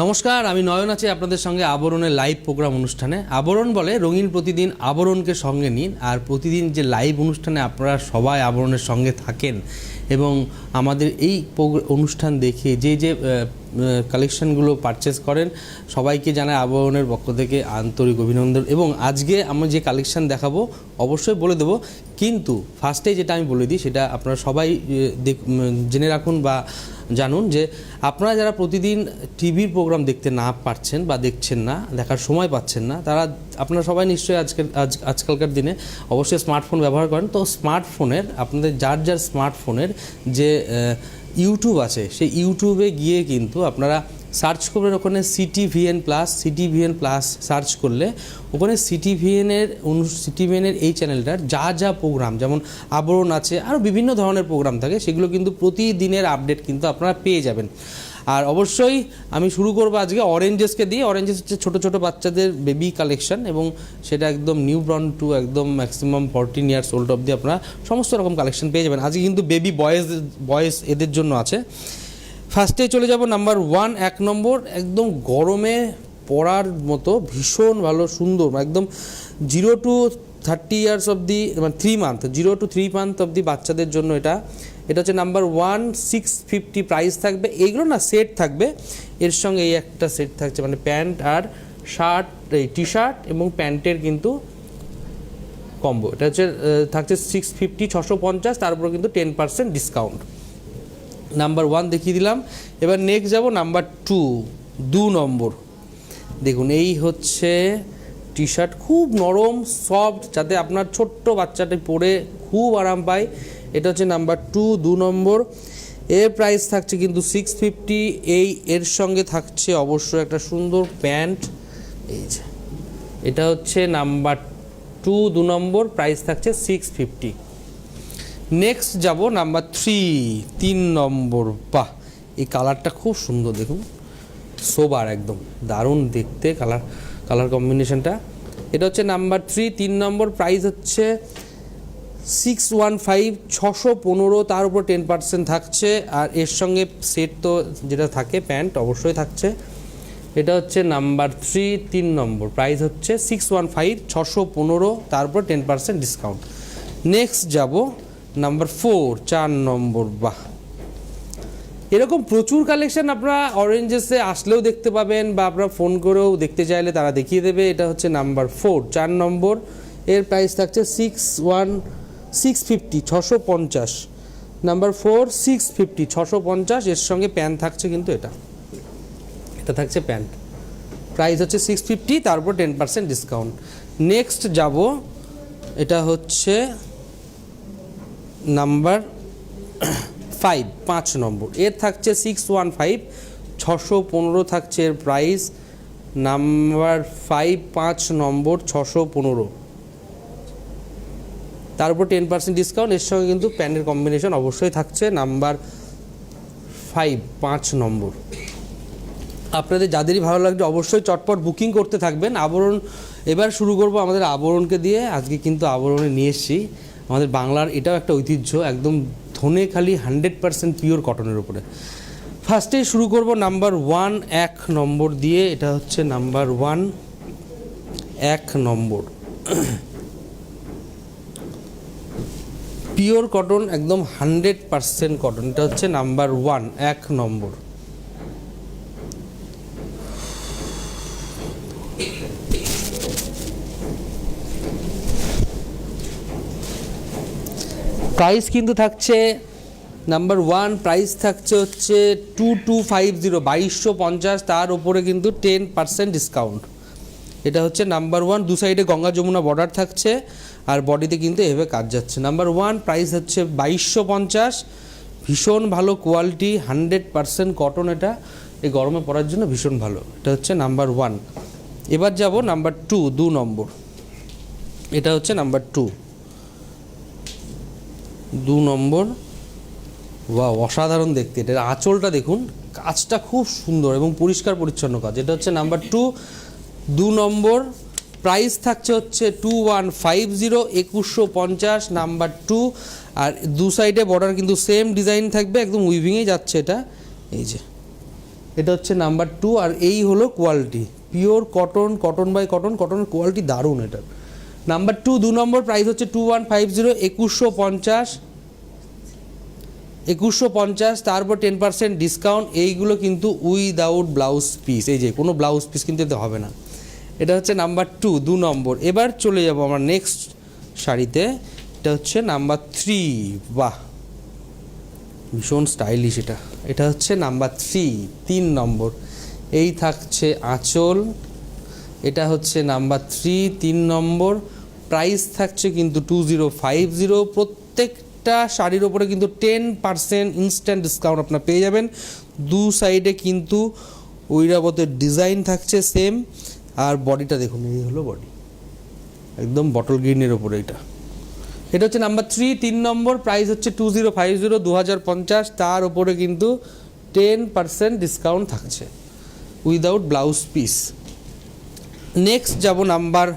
নমস্কার, আমি নয়ন আছি আপনাদের সঙ্গে আবরণের লাইভ প্রোগ্রাম অনুষ্ঠানে। আবরণ বলে রঙিন প্রতিদিন আবরণকে সঙ্গে নিন। আর প্রতিদিন যে লাইভ অনুষ্ঠানে আপনারা সবাই আবরণের সঙ্গে থাকেন এবং আমাদের এই অনুষ্ঠান দেখে যে কালেকশনগুলো পারচেস করেন সবাইকে জানাই আবরণের পক্ষ থেকে আন্তরিক অভিনন্দন। এবং আজকে আমরা যে কালেকশন দেখাবো অবশ্যই বলে দেবো, কিন্তু ফার্স্টে যেটা আমি বলে দিই সেটা আপনারা সবাই জেনে রাখুন বা জানুন যে আপনারা যারা প্রতিদিন টিভির প্রোগ্রাম দেখতে না পারছেন বা দেখছেন না, দেখার সময় পাচ্ছেন না, তারা আপনারা সবাই নিশ্চয়ই আজকালকার দিনে অবশ্যই স্মার্টফোন ব্যবহার করেন। তো স্মার্টফোনের আপনাদের যার স্মার্টফোনের যে ইউটিউব আছে সেই ইউটিউবে গিয়ে কিন্তু আপনারা সার্চ করবেন ওখানে সিটিভিএন প্লাস সার্চ করলে ওখানে সিটিভিএনের এই চ্যানেলটার যা প্রোগ্রাম, যেমন আবরণ আছে, আরও বিভিন্ন ধরনের প্রোগ্রাম থাকে, সেগুলো কিন্তু প্রতিদিনের আপডেট কিন্তু আপনারা পেয়ে যাবেন। আর অবশ্যই আমি শুরু করবো আজকে অরেঞ্জেসকে দিয়ে। অরেঞ্জেস হচ্ছে ছোটো বাচ্চাদের বেবি কালেকশন এবং সেটা একদম নিউ বর্ন টু একদম ম্যাক্সিমাম 14 ইয়ার্স ওল্ড অবধি আপনারা সমস্ত রকম কালেকশন পেয়ে যাবেন। আজকে কিন্তু বেবি বয়েজ এদের জন্য আছে। ফার্স্টে চলে যাব নাম্বার 1, 1 নম্বর, একদম গরমে পরার মতো ভীষণ ভালো সুন্দর, একদম 0 to 30 ইয়ার্স অবধি, মানে 3 মান্থ, 0 to 3 মান্থ অবধি বাচ্চাদের জন্য এটা হচ্ছে নাম্বার 1, 650 প্রাইস থাকবে। এইগুলো না সেট থাকবে, এর সঙ্গে এই একটা সেট থাকছে, মানে প্যান্ট আর শার্ট, এই টি শার্ট এবং প্যান্টের কিন্তু কম্বো। এটা হচ্ছে থাকছে 650, 650, তার উপরে কিন্তু 10% ডিসকাউন্ট। নাম্বার 1 দেখিয়ে দিলাম। এবার নেক্সট যাব নাম্বার 2 নম্বর। দেখুন এই হচ্ছে টি শার্ট, খুব নরম সফট, যাতে আপনার ছোট্ট বাচ্চাটা পরে খুব আরাম পায়। এটা হচ্ছে নাম্বার 2 নম্বর। এর প্রাইস থাকছে কিন্তু 650। এর সঙ্গে থাকছে অবশ্যই একটা সুন্দর প্যান্ট। এই যে এটা হচ্ছে নাম্বার 2 নম্বর, প্রাইস থাকছে 650। নেক্সট যাব নাম্বার 3 নম্বর। বাহ, এই কালারটা খুব সুন্দর, দেখুন সোবার, একদম দারুণ দেখতে কালার কম্বিনেশনটা। এটা হচ্ছে নাম্বার 3 নম্বর, প্রাইস হচ্ছে 615, 615, তার উপর 10% থাকছে। আর এর সঙ্গে সেট তো যেটা থাকে প্যান্ট অবশ্যই থাকছে। এটা হচ্ছে নাম্বার 3 নম্বর, প্রাইস হচ্ছে 615, 615, তার উপর 10% ডিসকাউন্ট। নেক্সট যাব নাম্বার 4 নম্বর। বাহ, এরকম প্রচুর কালেকশন আপনারা অরেঞ্জেসে আসলেও দেখতে পাবেন বা আপনারা ফোন করেও দেখতে চাইলে তারা দেখিয়ে দেবে। এটা হচ্ছে নাম্বার 4 নম্বর, এর প্রাইস থাকছে 650, 650। নাম্বার 4, 650, 650, এর সঙ্গে প্যান্ট থাকছে, কিন্তু এটা থাকছে প্যান্ট, প্রাইস হচ্ছে 650, তারপর 10% ডিসকাউন্ট। নেক্সট যাব, এটা হচ্ছে নাম্বার 5 নম্বর, এর থাকছে 615, 615 থাকছে এর প্রাইস। নাম্বার 5 নম্বর, 615, তার উপর 10% ডিসকাউন্ট। এর সঙ্গে কিন্তু প্যান্টের কম্বিনেশন অবশ্যই থাকছে। নাম্বার 5 নম্বর। আপনাদের যাদেরই ভালো লাগবে অবশ্যই চটপট বুকিং করতে থাকবেন। আবরণ এবার শুরু করব আমাদের আবরণকে দিয়ে। আজকে কিন্তু আবরণে নিয়ে এসেছি আমাদের বাংলার, এটাও একটা ঐতিহ্য, একদম ধনেখালি 100% পিওর কটনের উপরে। ফার্স্টেই শুরু করব নাম্বার 1 নম্বর দিয়ে। এটা হচ্ছে নাম্বার 1 নম্বর, পিওর কটন, একদম 100% কটন। এটা হচ্ছে নাম্বার 1 নম্বর। প্রাইস কিন্তু থাকছে নাম্বার 1, প্রাইস থাকছে হচ্ছে 2250, 2250, তার উপরে কিন্তু 10% ডিসকাউন্ট। এটা হচ্ছে নাম্বার 1। দু সাইডে গঙ্গা যমুনা বর্ডার থাকছে আর বডিতে কিন্তু এভাবে কাজ যাচ্ছে। নাম্বার 1, প্রাইস হচ্ছে 2250, ভীষণ ভালো কোয়ালিটি, 100% কটন। এটা এই গরমে পরার জন্য ভীষণ ভালো। এটা হচ্ছে নাম্বার 1। এবার যাব নাম্বার 2 নম্বর। এটা হচ্ছে নাম্বার 2 নম্বর। বাহ, অসাধারণ দেখতে। এটার আঁচলটা দেখুন, কাজটা খুব সুন্দর এবং পরিষ্কার পরিচ্ছন্ন কাজ। এটা হচ্ছে নাম্বার 2 নম্বর, প্রাইস থাকছে হচ্ছে 2150, 2150, নাম্বার 2। আর দু সাইডে বর্ডার কিন্তু সেম ডিজাইন থাকবে, একদম উইভিংয়ে যাচ্ছে এটা। এই যে এটা হচ্ছে নাম্বার 2। আর এই হলো quality, pure cotton, cotton by cotton, কটনের কোয়ালিটি দারুণ এটার। নাম্বার 2, 2 নম্বর প্রাইস হচ্ছে 2150, 2150, তারপর 10% ডিসকাউন্ট। এইগুলো কিন্তু উইদাউট ব্লাউজ পিস, এই যে কোনো ব্লাউজ পিস কিন্তু এতে হবে না। এটা হচ্ছে নাম্বার 2, 2 নম্বর। এবার চলে যাব আমরা নেক্সট শাড়িতে, এটা হচ্ছে নাম্বার 3। বাহ, ভীষণ স্টাইলিশ এটা। এটা হচ্ছে নাম্বার 3, 3 নম্বর। এই থাকছে আঁচল, এটা হচ্ছে নাম্বার 3, 3 নম্বর। প্রাইস থাকছে কিন্তু 2050। প্রত্যেকটা শাড়ির ওপরে কিন্তু 10% ইনস্ট্যান্ট ডিসকাউন্ট আপনার পেয়ে যাবেন। দু সাইডে কিন্তু ঐরাবতের ডিজাইন থাকছে সেম। আর বডিটা দেখুন, এই হলো বডি, একদম বটল গ্রিনের ওপরে এটা। এটা হচ্ছে নাম্বার 3, 3 নম্বর। প্রাইস হচ্ছে 2050, 2050। তার উপরে কিন্তু 10% ডিসকাউন্ট থাকছে উইদাউট ব্লাউজ পিস। নেক্সট যাব নাম্বার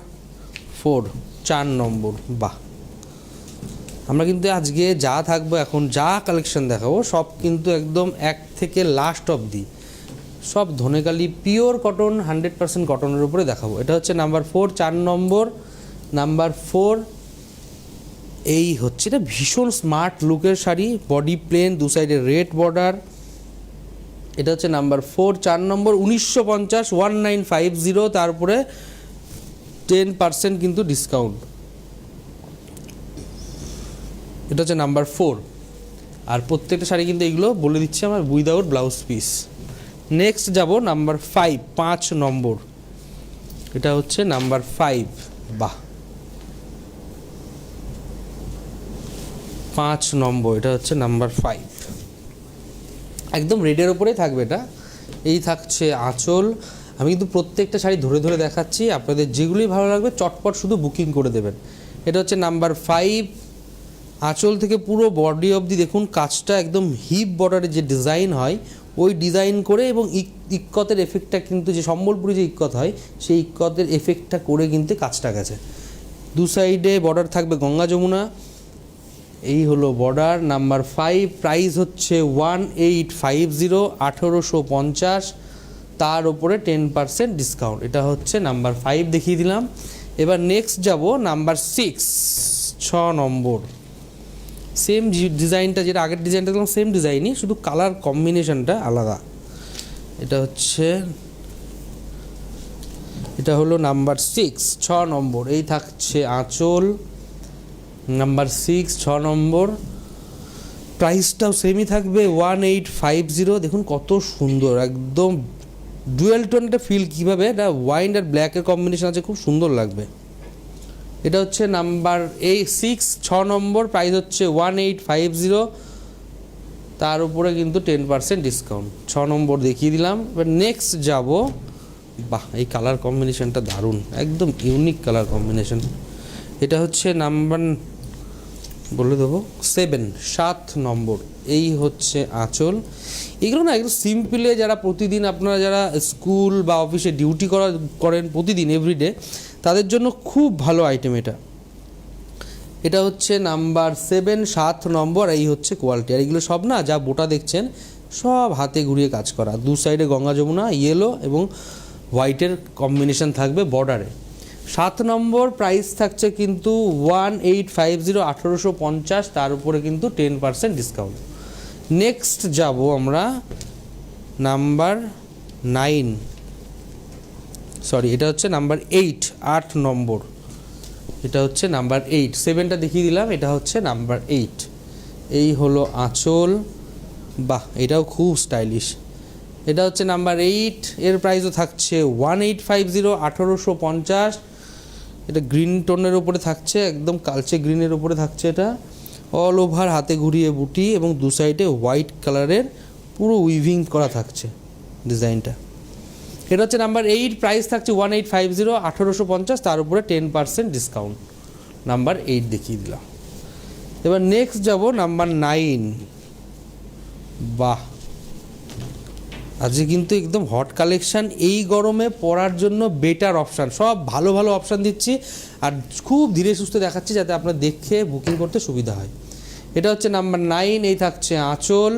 4, 4 নম্বর। বাহ, আমরা কিন্তু আজকে যা থাকবো, এখন যা কালেকশন দেখাবো সব কিন্তু একদম এক থেকে লাস্ট অবধি সব ধনেকালি পিওর কটন, 100% কটনের উপরে দেখাবো। এটা হচ্ছে নাম্বার 4, 4 নম্বর। নাম্বার 4, এই হচ্ছে, এটা ভীষণ স্মার্ট লুকের শাড়ি, বডি প্লেন, দু সাইডে রেড বর্ডার। এটা হচ্ছে নাম্বার 4, 4 নম্বর। 1950, 1950, তারপরে 10% কিন্তু ডিসকাউন্ট। এটা হচ্ছে নাম্বার 4। আর প্রত্যেকটা শাড়ি কিন্তু এইগুলো বলে দিচ্ছি আমার উইদাউট ব্লাউজ পিস। নেক্সট যাব নাম্বার 5, 5 নম্বর। এটা হচ্ছে নাম্বার 5। বাহ, 5 নম্বর। এটা হচ্ছে নাম্বার 5, একদম রেডের ওপরেই থাকবে এটা। এই থাকছে আঁচল। আমি কিন্তু প্রত্যেকটা শাড়ি ধরে ধরে দেখাচ্ছি, আপনাদের যেগুলি ভালো লাগবে চটপট শুধু বুকিং করে দেবেন। এটা হচ্ছে নাম্বার 5। আঁচল থেকে পুরো বডি অবধি দেখুন কাজটা একদম হিপ বর্ডারের যে ডিজাইন হয় ওই ডিজাইন করে, এবং ইক্কতের এফেক্টটা কিন্তু, যে সম্বলপুরি যে ইক্কত হয় সেই ইক্কতের এফেক্টটা করে কিন্তু কাজটা গেছে। দু সাইডে বর্ডার থাকবে গঙ্গা যমুনা। এই হলো বর্ডার। নাম্বার 5, প্রাইস হচ্ছে 1850, 1850। তার উপরে 10% ডিসকাউন্ট। এটা হচ্ছে নাম্বার 5 দেখিয়ে দিলাম। এবার নেক্সট যাব নাম্বার 6, 6 নম্বর। সেম ডিজাইনটা, যেটা আগের ডিজাইনটা দেখলাম সেম ডিজাইনই, শুধু কালার কম্বিনেশনটা আলাদা। এটা হলো নাম্বার 6, 6 নম্বর। এই থাকছে আঁচল, নাম্বার 6, 6 নম্বর। প্রাইসটাও সেমই থাকবে 1850। দেখুন কত সুন্দর, একদম ডুয়েল টোন একটা ফিল, কীভাবে এটা ওয়াইন আর ব্ল্যাকের কম্বিনেশন আছে, খুব সুন্দর লাগবে। এটা হচ্ছে নাম্বার 6, 6 নম্বর। প্রাইস হচ্ছে 1850, তার উপরে কিন্তু 10% ডিসকাউন্ট। 6 নম্বর দেখিয়ে দিলাম। এবার নেক্সট যাব, বাহ এই কালার কম্বিনেশনটা দারুণ, একদম ইউনিক কালার কম্বিনেশন। এটা হচ্ছে নাম্বার, বলে দেবো 7, 7 নম্বর। এই হচ্ছে আঁচল। এগুলো না একদম সিম্পলে, যারা প্রতিদিন আপনারা যারা স্কুল বা অফিসে ডিউটি করেন প্রতিদিন এভরিডে, তাদের জন্য খুব ভালো আইটেম এটা। এটা হচ্ছে নাম্বার 7, 7 নম্বর। এই হচ্ছে কোয়ালিটি। আর এগুলো সব না যা বোটা দেখছেন সব হাতে ঘুরিয়ে কাজ করা, দু সাইডে গঙ্গা যমুনা, ইয়েলো এবং হোয়াইটের কম্বিনেশন থাকবে বর্ডারে। 7 নম্বর। প্রাইস থাকছে কিন্তু 1850, 1850। তার উপরে কিন্তু 10% ডিসকাউন্ট। নেক্সট যাব আমরা নাম্বার 9, সরি এটা হচ্ছে নাম্বার 8, 8 নম্বর। এটা হচ্ছে নাম্বার 8, 7টা দেখিয়ে দিলাম। এটা হচ্ছে নাম্বার 8। এই হলো আঁচল, বাহ এটাও খুব স্টাইলিশ। এটা হচ্ছে নাম্বার 8। এর প্রাইসও থাকছে 1850, 1850। এটা গ্রিন টোনের উপরে থাকছে, একদম কালচে গ্রিনের উপরে থাকছে। এটা অল ওভার হাতে ঘুরিয়ে বুটি এবং দু সাইডে হোয়াইট কালারের পুরো উইভিং করা থাকছে ডিজাইনটা। এটা হচ্ছে নাম্বার 8। প্রাইস থাকছে 1850, 1850। তার উপরে 10% ডিসকাউন্ট। নাম্বার 8 দেখিয়ে দিলাম। এবার নেক্সট যাব নাম্বার 9। বাহ, আজকে কিন্তু একদম হট কালেকশান, এই গরমে পরার জন্য বেটার অপশান, সব ভালো ভালো অপশান দিচ্ছি আর খুব ধীরে সুস্থে দেখাচ্ছি যাতে আপনার দেখে বুকিং করতে সুবিধা হয়। এটা হচ্ছে নাম্বার 9। এই থাকছে আঁচল।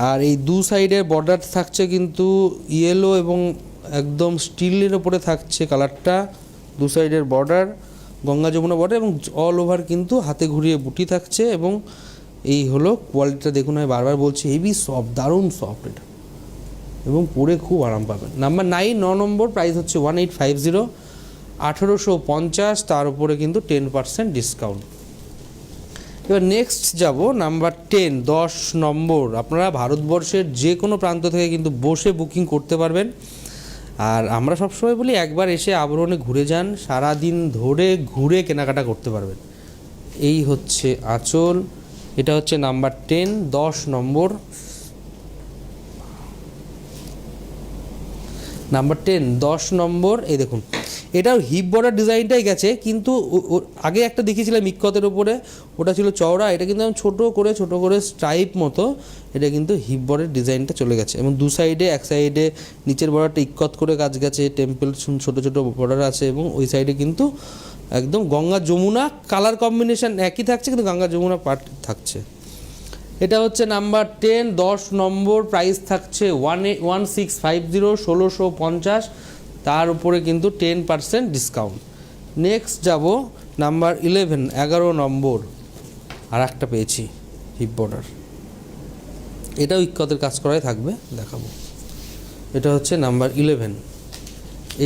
আর এই দু সাইডের বর্ডার থাকছে কিন্তু ইয়েলো এবং একদম স্টিলের ওপরে থাকছে কালারটা, দু সাইডের বর্ডার গঙ্গা যমুনা বর্ডার, এবং অল ওভার কিন্তু হাতে ঘুরিয়ে বুটি থাকছে। এবং এই হলো কোয়ালিটিটা, দেখুন আমি বারবার বলছি হেভি সফট, দারুণ সফট এটা, এবং পরে খুব আরাম পাবেন। নাম্বার 9 9 নম্বর, প্রাইস হচ্ছে 1850, 1850, তার উপরে কিন্তু 10% ডিসকাউন্ট। এবার নেক্সট যাব নাম্বার 10 10 নম্বর। আপনারা ভারতবর্ষের যে কোনো প্রান্ত থেকে কিন্তু বসে বুকিং করতে পারবেন। আর আমরা সবসময় বলি একবার এসে আবরণে ঘুরে যান, সারা দিন ধরে ঘুরে কেনাকাটা করতে পারবেন। এই হচ্ছে আঁচল, এটা হচ্ছে নাম্বার 10 10 নম্বর। নাম্বার 10 10 নম্বর, এই দেখুন এটাও হিপ বর্ডার ডিজাইনটাই গেছে, কিন্তু আগে একটা দেখিয়েছিলাম ইক্কতের উপরে, ওটা ছিল চওড়া, এটা কিন্তু আমি ছোট করে স্ট্রাইপ মতো, এটা কিন্তু হিপ বর্ডার ডিজাইনটা চলে গেছে। এবং দু সাইডে, এক সাইডে নিচের বর্ডারটা ইক্কত করে কাজ গেছে, টেম্পল ছোট ছোট বর্ডার আছে, এবং ওই সাইডে কিন্তু একদম গঙ্গা যমুনা কালার কম্বিনেশন একই থাকছে, কিন্তু গঙ্গা যমুনা পার্ট থাকছে। এটা হচ্ছে নাম্বার 10 10 নম্বর, প্রাইস থাকছে 1650 1650, তার উপরে কিন্তু 10% ডিসকাউন্ট। নেক্সট যাব নাম্বার 11 11 নম্বর, আর একটা পেয়েছি হিপ বর্ডার, এটাও ইক্কতের কাজ করাই থাকবে, দেখাবো। এটা হচ্ছে নাম্বার 11,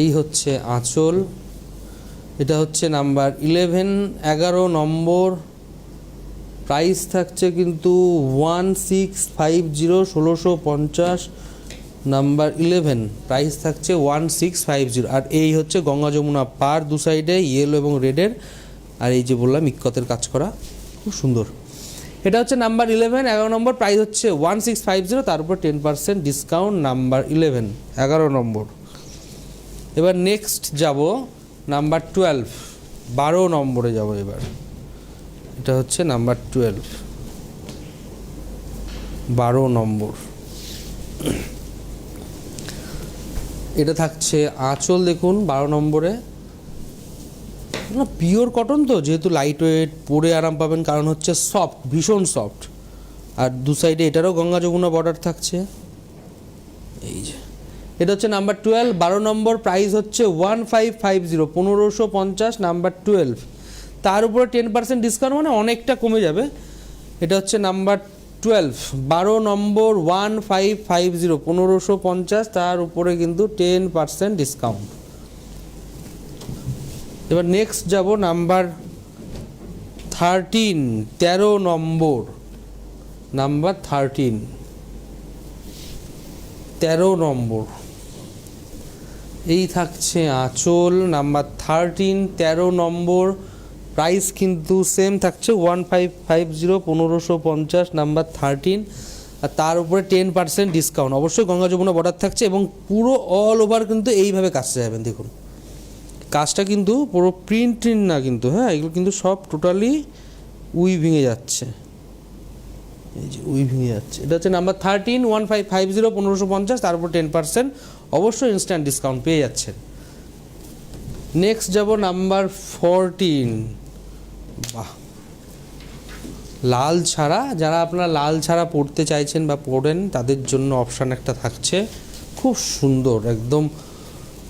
এই হচ্ছে আঁচল, এটা হচ্ছে নাম্বার 11 11 নম্বর, প্রাইস থাকছে কিন্তু 1650 1650, নাম্বার 11 প্রাইস থাকছে 1650। আর এই হচ্ছে গঙ্গা যমুনা পার, দু সাইডে ইয়েলো এবং রেডের, আর এই যে বললাম ইক্কতের কাজ করা, খুব সুন্দর। এটা হচ্ছে নাম্বার 11 11 নম্বর, প্রাইস হচ্ছে 1650, তার উপর 10% ডিসকাউন্ট। নাম্বার 11 11 নম্বর। এবার নেক্সট যাব নাম্বার 12 12 নম্বরে যাব এবার। এটা হচ্ছে নাম্বার 12 12 নম্বর, এটা থাকছে আঁচল, দেখুন 12 নম্বরে, না পিওর কটন তো, যেহেতু লাইট ওয়েট, পরে আরাম পাবেন, কারণ হচ্ছে সফট, ভীষণ সফট। আর দু সাইডে এটারও গঙ্গা যমুনা বর্ডার থাকছে, এই যে। এটা হচ্ছে নাম্বার 12 12 নম্বর, প্রাইস হচ্ছে 1550 1550, নাম্বার 12, তার উপরে 10% ডিসকাউন্ট, মানে অনেকটা কমে যাবে। এটা হচ্ছে নাম্বার 12 12 নম্বর, 1550 1550, তার উপরে কিন্তু 10% ডিসকাউন্ট। এবার নেক্সট যাব নাম্বার 13 13 নম্বর, নাম্বার 13 13 নম্বর, এই থাকছে আঁচল, নাম্বার 13 13 নম্বর, প্রাইস কিন্তু সেম থাকছে 1550 1550, নাম্বার 13, আর তার উপরে 10% ডিসকাউন্ট। অবশ্যই গঙ্গা যমুনা বর্ডার থাকছে, এবং পুরো অল ওভার কিন্তু এইভাবে কাজটা যাবেন, দেখুন কাজটা কিন্তু পুরো প্রিন্ট না কিন্তু, হ্যাঁ এগুলো কিন্তু সব টোটালি উইভিংয়ে যাচ্ছে, এই যে উইভিংয়ে যাচ্ছে। এটা হচ্ছে নাম্বার 13 1550 1550, তার উপর 10% অবশ্যই ইনস্ট্যান্ট ডিসকাউন্ট পেয়ে যাচ্ছেন। নেক্সট যাব নাম্বার 14, বাহ লাল ছাড়া, যারা আপনারা লাল ছাড়া পড়তে চাইছেন বা পড়েন, তাদের জন্য অপশান একটা থাকছে, খুব সুন্দর, একদম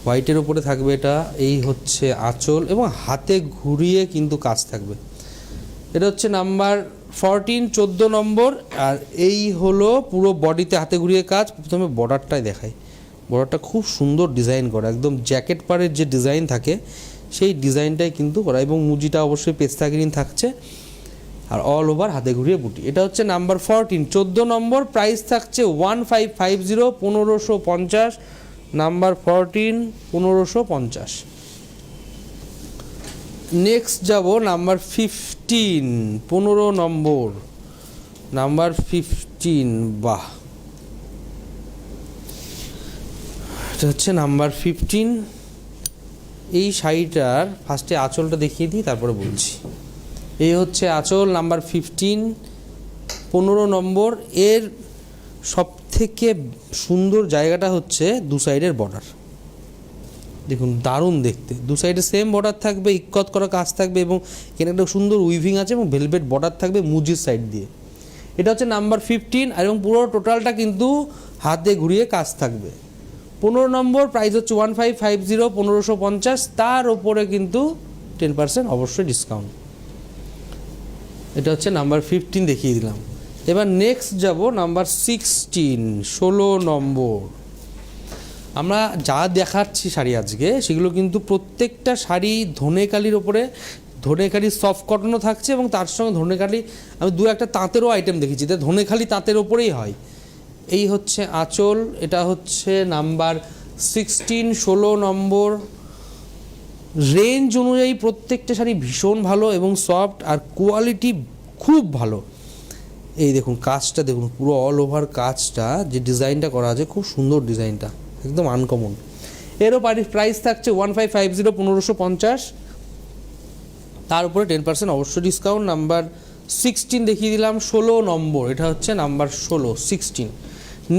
হোয়াইটের উপরে থাকবে এটা। এই হচ্ছে আঁচল, এবং হাতে ঘুরিয়ে কিন্তু কাজ থাকবে। এটা হচ্ছে নাম্বার 14 14 নম্বর, আর এই হলো পুরো বডিতে হাতে ঘুরিয়ে কাজ। প্রথমে বর্ডারটাই দেখাই, বর্ডারটা খুব সুন্দর ডিজাইন করা, একদম জ্যাকেট পাড়ের যে ডিজাইন থাকে সেই ডিজাইনটাই কিন্তু করা, এবং মুজিটা অবশ্যই পেস্তা গ্রিন থাকছে, আর অল ওভার হাতে ঘুরিয়ে বুটি। এটা হচ্ছে নাম্বার 14 14 নম্বর, প্রাইস থাকছে 1550 1550, নাম্বার 14 1550। নেক্সট যাব নাম্বার 15 15 নম্বর, নাম্বার 15, বাহ এটা হচ্ছে নাম্বার 15। এই শাড়িটার ফার্স্টে আঁচলটা দেখিয়ে দিই, তারপরে বলছি। এই হচ্ছে আঁচল, নাম্বার 15 15 নম্বর। এর সবথেকে সুন্দর জায়গাটা হচ্ছে দু সাইডের বর্ডার, দেখুন দারুণ দেখতে, দু সাইডে সেম বর্ডার থাকবে, ইক্কত করা কাজ থাকবে, এবং এখানে একটা সুন্দর উইভিং আছে, এবং ভেলভেট বর্ডার থাকবে মুজির সাইড দিয়ে। এটা হচ্ছে নাম্বার 15 এবং পুরো টোটালটা কিন্তু হাতে ঘুরিয়ে কাজ থাকবে। 15 নম্বর প্রাইস হচ্ছে 1550, 1550, তার ওপরে কিন্তু 10% অবশ্যই ডিসকাউন্ট। এটা হচ্ছে নাম্বার 15 দেখিয়ে দিলাম। এবার নেক্সট যাব নাম্বার 16, 16 নম্বর। আমরা যা দেখাচ্ছি শাড়ি আজকে সেগুলো কিন্তু প্রত্যেকটা শাড়ি ধনেকালির ওপরে, ধনেকালির সফট কটনও থাকছে এবং তার সঙ্গে ধনেকালি আমি দু একটা তাঁতেরও আইটেম দেখেছি, তাই ধনেখালি তাঁতের ওপরেই হয়। এই হচ্ছে আঁচল, এটা হচ্ছে নাম্বার 16, 16 নম্বর। রেঞ্জ অনুযায়ী প্রত্যেকটা শাড়ি ভীষণ ভালো এবং সফট আর কোয়ালিটি খুব ভালো। এই দেখুন কাজটা দেখুন, পুরো অল ওভার কাজটা যে ডিজাইনটা করা আছে খুব সুন্দর, ডিজাইনটা একদম আনকমন। এরও প্রাইস থাকছে 1550, 1550, তার উপরে 10% অবশ্যই ডিসকাউন্ট। নাম্বার 16 দেখিয়ে দিলাম, 16 নম্বর। এটা হচ্ছে নাম্বার 16, 16।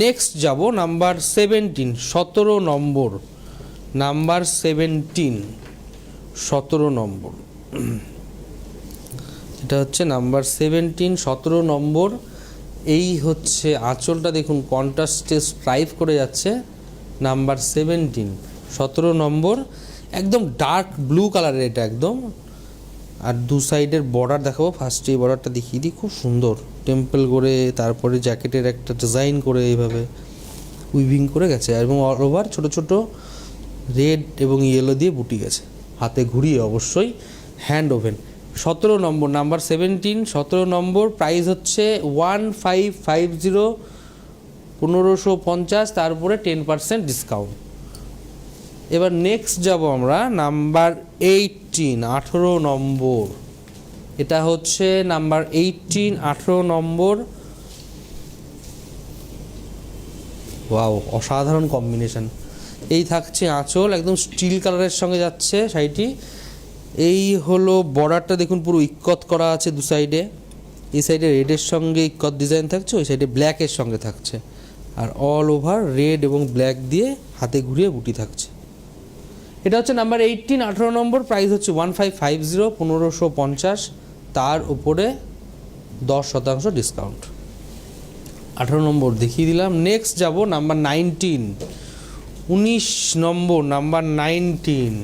নেক্সট যাব নাম্বার 17, 17 নম্বর। নাম্বার 17, 17 নম্বর। এটা হচ্ছে নাম্বার 17, 17 নম্বর। এই হচ্ছে আঁচলটা দেখুন কন্ট্রাস্টে স্ট্রাইপ করে যাচ্ছে। নাম্বার 17, 17 নম্বর, একদম ডার্ক ব্লু কালারের এটা একদম। আর দু সাইডের বর্ডার দেখাবো, ফার্স্টে এই বর্ডারটা দেখিয়ে দিই, খুব সুন্দর টেম্পল করে, তারপরে জ্যাকেটের একটা ডিজাইন করে এইভাবে উইভিং করে গেছে এবং অল ওভার ছোটো ছোটো রেড এবং ইয়েলো দিয়ে বুটি গেছে, হাতে ঘুরিয়ে অবশ্যই হ্যান্ড ওভেন। 17 নম্বর, নাম্বার 17, 17 নম্বর। প্রাইস হচ্ছে 1550, 1550, তারপরে 10% ডিসকাউন্ট। এবার নেক্সট যাব আমরা নাম্বার 18, 18 নম্বর। এটা হচ্ছে নাম্বার 18, 18 নম্বর। ওয়াও, অসাধারণ কম্বিনেশন। এই থাকছে আঁচল, একদম স্টিল কালারের সঙ্গে যাচ্ছে শাড়িটি। এই হলো বর্ডারটা দেখুন পুরো ইক্কত করা আছে দু সাইডে। এই সাইডে রেডের সঙ্গে ইক্কত ডিজাইন থাকছে, ওই সাইডে ব্ল্যাকের সঙ্গে থাকছে, আর অল ওভার রেড এবং ব্ল্যাক দিয়ে হাতে ঘুরিয়ে বুটি থাকছে। এটা হচ্ছে নাম্বার 18, 18 নম্বর। প্রাইস হচ্ছে 1550, 1550, তার উপরে 10% ডিসকাউন্ট। 18 নম্বর দেখিয়ে দিলাম। নেক্সট যাব নাম্বার 19, 19 নম্বর। নাম্বার 19,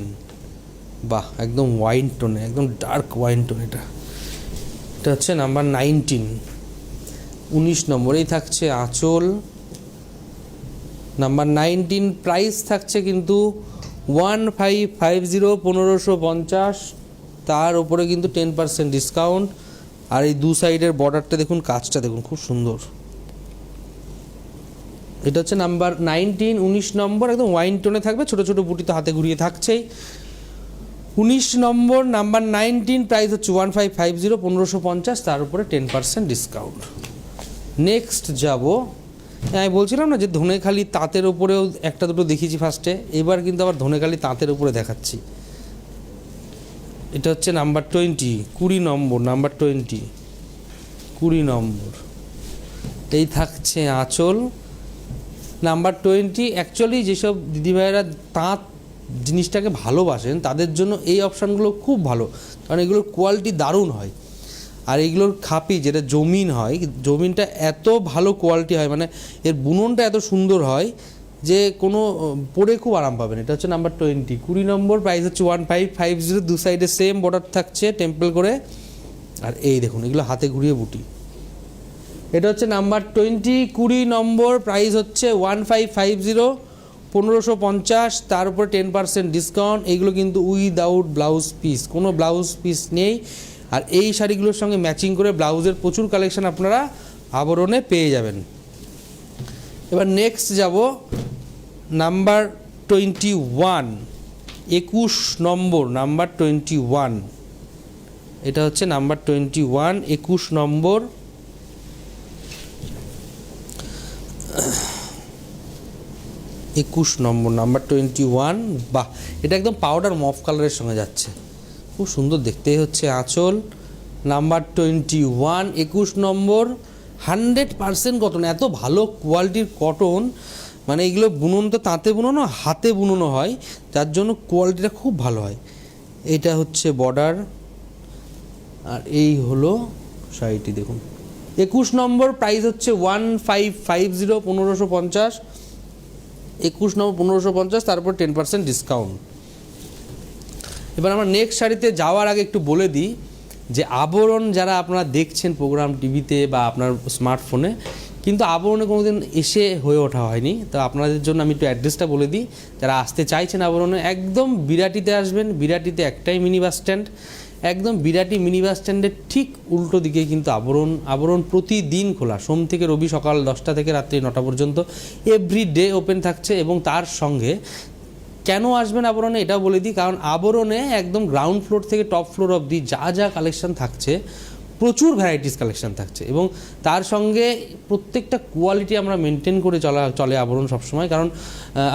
বাহ, একদম ওয়াইন টোনে, একদম ডার্ক ওয়াইন টোন। এটা হচ্ছে নাম্বার 19, 19 নম্বর। এই থাকছে আঁচল। নাম্বার 19 প্রাইস থাকছে কিন্তু 1550, 1550, তার উপরে কিন্তু 10% ডিসকাউন্ট। আর এই দু সাইডের বর্ডারটা দেখুন, কাজটা দেখুন খুব সুন্দর। এটা হচ্ছে নাম্বার 19, 19 নম্বর। একদম ওয়াইন টোনে থাকবে, ছোটো ছোটো বুটি তো হাতে ঘুরিয়ে থাকছেই। 19 নম্বর, নাম্বার 19। প্রাইস হচ্ছে 1550, 1550, তার উপরে 10% ডিসকাউন্ট। নেক্সট যাব, আমি বলছিলাম না যে ধনেখালি তাঁতের উপরেও একটা দুটো দেখিয়েছি ফার্স্টে, এবার কিন্তু আবার ধনেখালি তাঁতের উপরে দেখাচ্ছি। এটা হচ্ছে নাম্বার 20, 20 নম্বর। নাম্বার 20, 20 নম্বর। এই থাকছে আঁচল। নাম্বার 20, অ্যাকচুয়ালি যেসব দিদিভাইয়েরা তাঁত জিনিসটাকে ভালোবাসেন তাদের জন্য এই অপশানগুলো খুব ভালো, কারণ এগুলোর কোয়ালিটি দারুণ হয়। আর এইগুলোর খাপি যেটা জমিন হয়, জমিনটা এত ভালো কোয়ালিটি হয়, মানে এর বুননটা এত সুন্দর হয় যে কোনো পরে খুব আরাম পাবেন। এটা হচ্ছে নাম্বার 20, 20 নম্বর। প্রাইস হচ্ছে 1550, দু সাইডে সেম বর্ডার থাকছে টেম্পল করে। আর এই দেখুন এগুলো হাতে ঘুরিয়ে বুটি। এটা হচ্ছে নাম্বার 20, 20 নম্বর। প্রাইস হচ্ছে 1550, 1550, তার উপরে 10% ডিসকাউন্ট। এইগুলো কিন্তু উইদাউট ব্লাউজ পিস, কোনো ব্লাউজ পিস নেই। আর এই শাড়িগুলোর সঙ্গে ম্যাচিং করে ব্লাউজের প্রচুর কালেকশন আপনারা আবরণে পেয়ে যাবেন। এবার নেক্সট যাব নাম্বার 21, 21 নম্বর। নাম্বার 21, এটা হচ্ছে নাম্বার 21, 21 নম্বর। নাম্বার 21, বাহ, এটা একদম পাউডার মফ কালারের সঙ্গে যাচ্ছে, খুব সুন্দর দেখতে। হচ্ছে আঁচল। নাম্বার 21, 21 নম্বর। 100% কটন, এত ভালো কোয়ালিটির কটন, মানে এগুলো বুনন তো তাঁতে বুননো, হাতে বুননো হয়, যার জন্য কোয়ালিটিটা খুব ভালো হয়। এটা হচ্ছে বর্ডার, আর এই হলো শাড়িটি দেখুন 21 নম্বর প্রাইস হচ্ছে 1550, 1550, 21 নম্বর 1550, তারপর 10% ডিসকাউন্ট। এবার আমরা নেক্সট শাড়িতে যাওয়ার আগে একটু বলে দিই যে আবরণ যারা আপনারা দেখছেন প্রোগ্রাম টিভিতে বা আপনার স্মার্টফোনে, কিন্তু আবরণে কোনোদিন এসে হয়ে ওঠা হয়নি। তো আপনাদের জন্য আমি একটু অ্যাড্রেসটা বলে দিই, যারা আসতে চাইছেন আবরণে, একদম বিরাটিতে আসবেন। বিরাটিতে একটাই মিনি বাস স্ট্যান্ড, একদম বিরাটি মিনি বাস স্ট্যান্ডের ঠিক উল্টো দিকে কিন্তু আবরণ প্রতিদিন খোলা, সোম থেকে রবি সকাল 10টা থেকে রাত্রি 9টা পর্যন্ত এভরিডে ওপেন থাকছে। এবং তার সঙ্গে কেন আসবেন আবরণে এটাও বলে দিই, কারণ আবরণে একদম গ্রাউন্ড ফ্লোর থেকে টপ ফ্লোর অবধি যা যা কালেকশন থাকছে, প্রচুর ভ্যারাইটিস কালেকশন থাকছে। এবং তার সঙ্গে প্রত্যেকটা কোয়ালিটি আমরা মেনটেন করে চলে আবরণ সবসময়। কারণ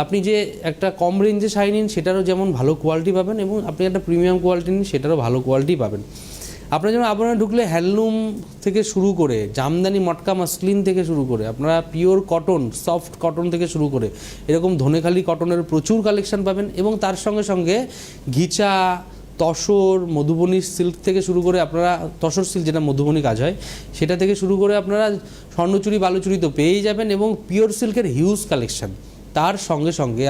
আপনি যে একটা কম রেঞ্জে শাড়ি নিন সেটারও যেমন ভালো কোয়ালিটি পাবেন, এবং আপনি একটা প্রিমিয়াম কোয়ালিটি নিন সেটারও ভালো কোয়ালিটি পাবেন। আপনারা যেমন আবরণে ঢুকলে হ্যান্ডলুম থেকে শুরু করে জামদানি মটকা মাসলিন থেকে শুরু করে আপনারা পিওর কটন, সফট কটন থেকে শুরু করে এরকম ধনেখালি কটনের প্রচুর কালেকশন পাবেন। এবং তার সঙ্গে সঙ্গে ঘিচা, তসর, মধুবনী সিল্ক থেকে শুরু করে আপনারা, তসর সিল্ক যেটা মধুবনী কাজ হয় সেটা থেকে শুরু করে আপনারা স্বর্ণচুরি, বালুচুরি তো পেয়েই যাবেন, এবং পিওর সিল্কের হিউজ কালেকশন। তার সঙ্গে সঙ্গে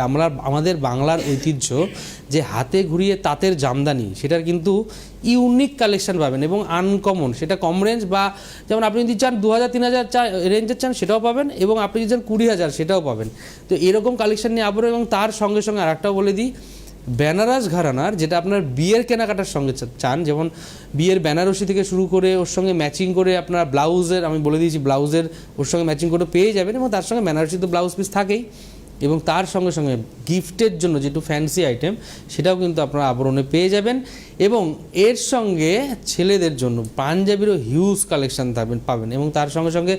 আমাদের বাংলার ঐতিহ্য যে হাতে ঘুরিয়ে তাঁতের জামদানি, সেটার কিন্তু ইউনিক কালেকশন পাবেন এবং আনকমন। সেটা কম রেঞ্জ বা যেমন আপনি যদি চান 2000-3000 রেঞ্জের চান সেটাও পাবেন, এবং আপনি যদি চান 20,000 সেটাও পাবেন। তো এরকম কালেকশন নিয়ে আবার। এবং তার সঙ্গে সঙ্গে আরেকটাও বলে দিই, বেনারস ঘরানার যেটা আপনার বিয়ের কেনাকাটার সঙ্গে চান, যেমন বিয়ের বেনারসি থেকে শুরু করে ওর সঙ্গে ম্যাচিং করে আপনার ব্লাউজের, আমি বলে দিয়েছি ব্লাউজের ওর সঙ্গে ম্যাচিং করে পেয়ে যাবেন, এবং তার সঙ্গে বেনারসি তো ব্লাউজ পিস থাকেই। এবং তার সঙ্গে সঙ্গে গিফটের জন্য যেটু ফ্যান্সি আইটেম সেটাও কিন্তু আপনারা আবরণে পেয়ে যাবেন। এবং এর সঙ্গে ছেলেদের জন্য পাঞ্জাবিরও হিউজ কালেকশান পাবেন। এবং তার সঙ্গে সঙ্গে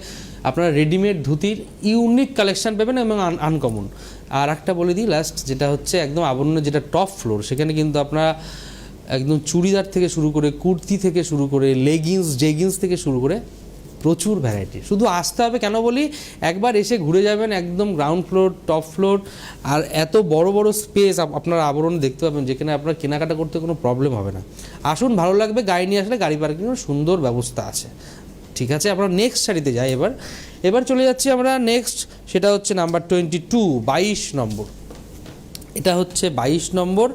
আপনারা রেডিমেড ধুতির ইউনিক কালেকশান পাবেন এবং আনকমন। আর একটা বলে দিই লাস্ট, যেটা হচ্ছে একদম আবরণের যেটা টপ ফ্লোর, সেখানে কিন্তু আপনারা একদম চুড়িদার থেকে শুরু করে, কুর্তি থেকে শুরু করে, লেগিংস, জেগিংস থেকে শুরু করে প্রচুর ভ্যারাইটি। শুধু আসতে হবে, কেন বলি, একবার এসে ঘুরে যাবেন, একদম গ্রাউন্ড ফ্লোর, টপ ফ্লোর, আর এত বড় বড় স্পেস আপনারা আবরণ দেখতে পাবেন, যেখানে আপনার কেনাকাটা করতে কোনো প্রবলেম হবে না। আসুন, ভালো লাগবে। গাড়ি নিয়ে আসলে গাড়ি পার্কিংয়ের সুন্দর ব্যবস্থা আছে। ঠিক আছে, আমরা নেক্সট শাড়িতে যাই। এবার চলে যাচ্ছি আমরা নেক্সট, সেটা হচ্ছে নাম্বার 22, 22 নম্বর। এটা হচ্ছে 22 নম্বর।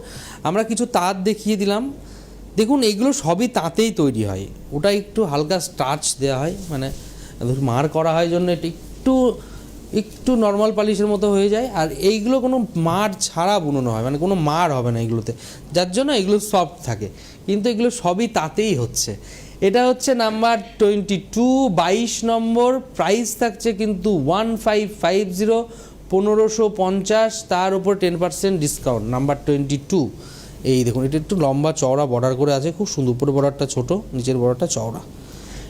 আমরা কিছু তাঁত দেখিয়ে দিলাম। দেখুন, এইগুলো সবই তাঁতেই তৈরি হয়। ওটা একটু হালকা স্টার্চ দেওয়া হয়, মানে মার করা হয় জন্য এটা একটু নর্মাল পালিশের মতো হয়ে যায়। আর এইগুলো কোনো মার ছাড়া বুনোনো হয়, মানে কোনো মার হবে না এগুলোতে, যার জন্য এগুলো সফট থাকে। কিন্তু এগুলো সবই তাঁতেই হচ্ছে। এটা হচ্ছে নাম্বার 22, 22 নম্বর। প্রাইস থাকছে কিন্তু 1550, 1550, তার উপর 10% ডিসকাউন্ট। নাম্বার 22, এই দেখুন, এটা একটু লম্বা চওড়া বর্ডার করে আছে, খুব সুন্দর। উপরের বর্ডারটা ছোট, নিচের বর্ডারটা চওড়া।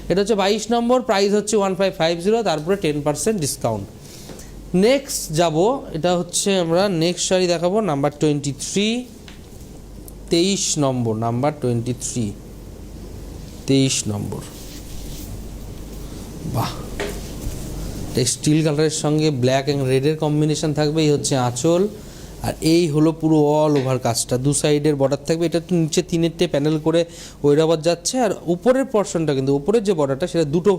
এটা হচ্ছে 22 নম্বর। প্রাইস হচ্ছে 1550, তারপরে 10% ডিসকাউন্ট। নেক্সট যাব, এটা হচ্ছে আমরা নেক্সট শাড়ি দেখাবো নাম্বার 23, 23 নম্বর। নাম্বার 23, 23 নম্বর। বাহ, স্টিল কালারের সঙ্গে ব্ল্যাক অ্যান্ড রেডের কম্বিনেশন থাকবে। এই হচ্ছে আঁচল, আর এই হলো পুরো অল ওভার কাজটা। দু সাইডের বর্ডার থাকবে। এটা তো নিচে 3টে প্যানেল করে ঐরাবত যাচ্ছে, আর উপরের পোর্শনটা কিন্তু, উপরের যে বর্ডারটা সেটা 2টো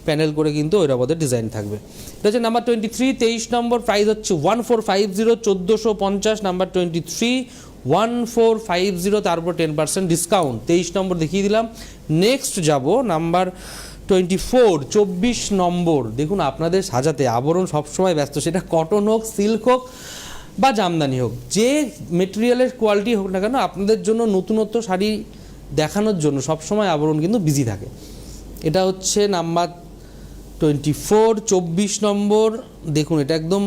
প্যানেল করে কিন্তু ঐরাবতের ডিজাইন থাকবে। এটা হচ্ছে নাম্বার 23, 23 নম্বর। প্রাইস হচ্ছে 1450, 1450। নাম্বার 23, 1450, তারপর 10% ডিসকাউন্ট। 23 নম্বর দেখিয়ে দিলাম। নেক্সট যাব নাম্বার 24, 24 নম্বর। দেখুন, আপনাদের সাজাতে আবরণ সবসময় ব্যস্ত, সেটা কটন হোক, সিল্ক হোক বা জামদানি হোক, যে মেটেরিয়ালের কোয়ালিটি হোক না কেন, আপনাদের জন্য নতুনত্ব শাড়ি দেখানোর জন্য সবসময় আবরণ কিন্তু বিজি থাকে। এটা হচ্ছে নাম্বার 24, 24 নম্বর। দেখুন, এটা একদম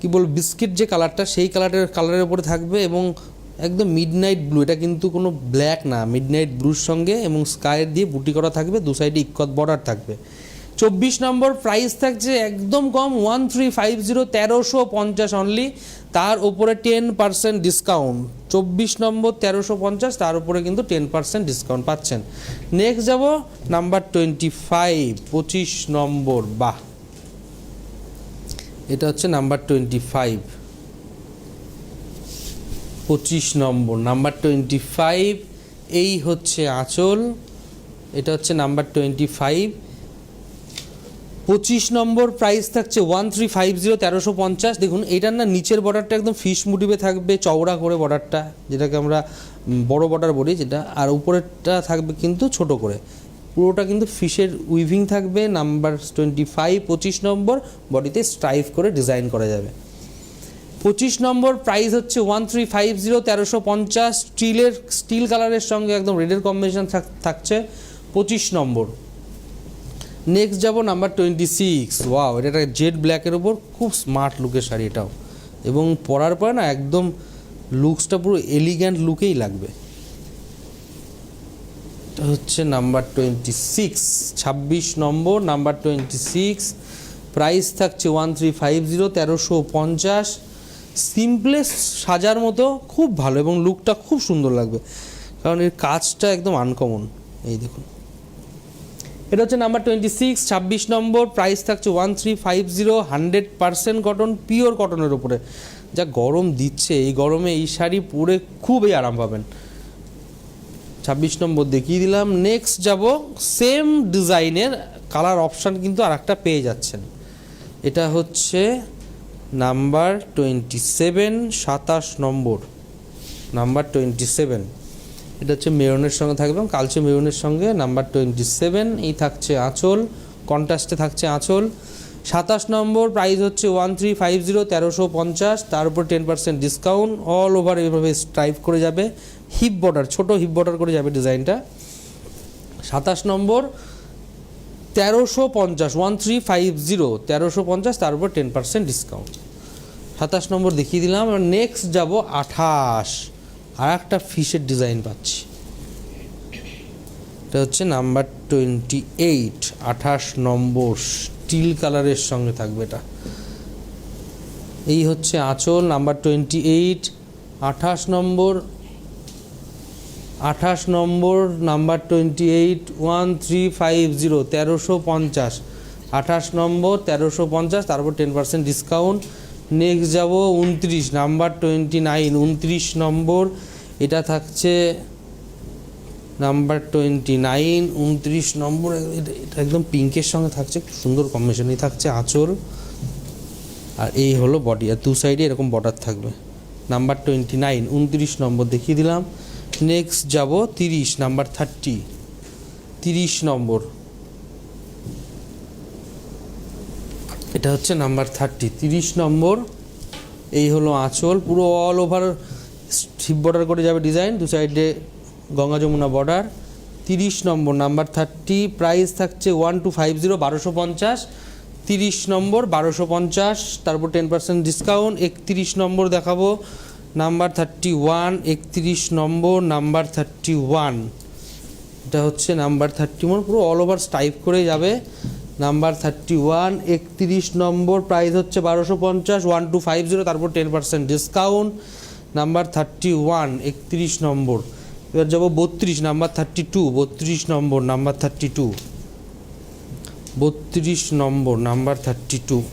কি বল, বিস্কিট যে কালারটা, সেই কালারের উপরে থাকবে, এবং একদম মিডনাইট ব্লু। এটা কিন্তু কোনো ব্ল্যাক না, মিডনাইট ব্লুর সঙ্গে এবং স্কাইয়ের দিয়ে বুটি করা থাকবে, দু সাইডে ইক্কত বর্ডার থাকবে। 24 নম্বর। প্রাইস থাকছে একদম কম, 1350, 1350 অনলি, তার উপরে 10% ডিসকাউন্ট। 24 নম্বর, 1350, তার উপরে কিন্তু 10% ডিসকাউন্ট পাচ্ছেন। নেক্সট যাব নাম্বার 25, 25 নম্বর। বাহ, এটা হচ্ছে নাম্বার 25, 25 নম্বর। নাম্বার 25, এই হচ্ছে আঁচল। এটা হচ্ছে নাম্বার 25। 25 নম্বর প্রাইস থাকছে 1350, 1350। দেখুন এটার না নিচের বর্ডারটা একদম ফিশ মোটিভে থাকবে, চওড়া করে বর্ডারটা, যেটাকে আমরা বড় বর্ডার বলি যেটা, আর উপরেরটা থাকবে কিন্তু ছোট করে, পুরোটা কিন্তু ফিশের উইভিং থাকবে। নাম্বার 25, 25 নম্বর, বডিতে স্ট্রাইপ করে ডিজাইন করা যাবে। 25 নম্বর প্রাইস হচ্ছে 1350, 1350। স্টিল কালারের সঙ্গে একদম রেডের কম্বিনেশন থাকছে 25 নম্বর। নেক্সট যাব নাম্বার 26। ওয়াও, এটা একটা জেড ব্ল্যাকের ওপর খুব স্মার্ট লুকের শাড়ি এটাও, এবং পরার পরে না একদম লুকসটা পুরো এলিগ্যান্ট লুকেই লাগবে। এটা হচ্ছে নাম্বার 26, 26 নম্বর, নাম্বার 26। প্রাইস থাকছে 1350, 1350। সিম্পলেস্ট সাজার মতো খুব ভালো, এবং লুকটা খুব সুন্দর লাগবে, কারণ এর কাজটা একদম আনকমন। এই দেখুন, এটা হচ্ছে নাম্বার 26, 26 নম্বর। প্রাইস থাকছে 1350, 100% কটন, পিওর কটনের ওপরে। যা গরম দিচ্ছে, এই গরমে এই শাড়ি পরে খুবই আরাম পাবেন। 26 নম্বর দেখিয়ে দিলাম। নেক্সট যাব, সেম ডিজাইনের কালার অপশান কিন্তু আর একটা পেয়ে যাচ্ছেন। এটা হচ্ছে নাম্বার 27, 27 নম্বর, নাম্বার 27। এটা হচ্ছে মেরুনের সঙ্গে থাকবে, কালচে মেরুনের সঙ্গে নাম্বার 27। এই থাকছে আঁচল, কন্ট্রাস্টে থাকছে আঁচল। 27 নম্বর প্রাইস হচ্ছে 1350, 1350। তার উপর 10% ডিসকাউন্ট। অল ওভার এইভাবে স্ট্রাইপ করে যাবে, হিপ বর্ডার, ছোট হিপ বর্ডার করে যাবে ডিজাইনটা। 27 নম্বর 1350, 1350, 1350, তার উপর 10% ডিসকাউন্ট। 27 নম্বর দেখিয়ে দিলাম। আর নেক্সট যাব 28, আর একটা ফিশের ডিজাইন পাচ্ছি। এটা হচ্ছে নাম্বার 28, 28 নম্বর, স্টিল কালারের সঙ্গে থাকবে এটা। এই হচ্ছে আঁচল, নাম্বার 28, 28 নম্বর, 28 নম্বর, নাম্বার 28, 1350, 1350। 28 নম্বর 1350, তারপর 10% ডিসকাউন্ট। নেক্সট যাব 29, নাম্বার 29, 29 নম্বর। এটা থাকছে নাম্বার 29, 29 নম্বর। এটা একদম পিঙ্কের সঙ্গে থাকছে, খুব সুন্দর কম্বিনেশন। এই থাকছে আঁচল, আর এই হলো বডি, আর দু সাইডে এরকম বর্ডার থাকবে। নাম্বার 29, 29 নম্বর দেখিয়ে দিলাম। নেক্সট যাব 30, নাম্বার 30, 30 নম্বর। এটা হচ্ছে নাম্বার 30, 30 নম্বর। এই হলো আঁচল, পুরো অল ওভার হিপ বর্ডার করে যাবে ডিজাইন, দু সাইডে গঙ্গা যমুনা বর্ডার। 30 নম্বর, নাম্বার 30। প্রাইস থাকছে 1250, 1250। 30 নম্বর 1250, তারপর 10% ডিসকাউন্ট। 31 নম্বর দেখাবো, নাম্বার 31, 31 নম্বর, নাম্বার 31। এটা হচ্ছে নাম্বার 31, পুরো অল ওভার স্টাইপ করে যাবে। নাম্বার 31, 31 নম্বর। প্রাইস হচ্ছে 1250, 1250, তারপর 10% ডিসকাউন্ট। নাম্বার 31, 31 নম্বর। এবার যাবো 32, নাম্বার 32, 32 নম্বর, নাম্বার 32, 32 নম্বর, নাম্বার 32,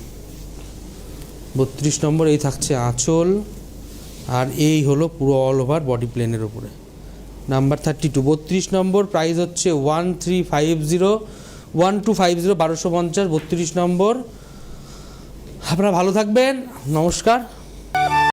32 নম্বর। এই থাকছে আঁচল, আর এই হলো পুরো অল ওভার বডি প্লেনের উপরে। নাম্বার 32, 32 নম্বর। প্রাইস হচ্ছে 1350, 1250, 1250, 32 নম্বর। আপনারা ভালো থাকবেন, নমস্কার।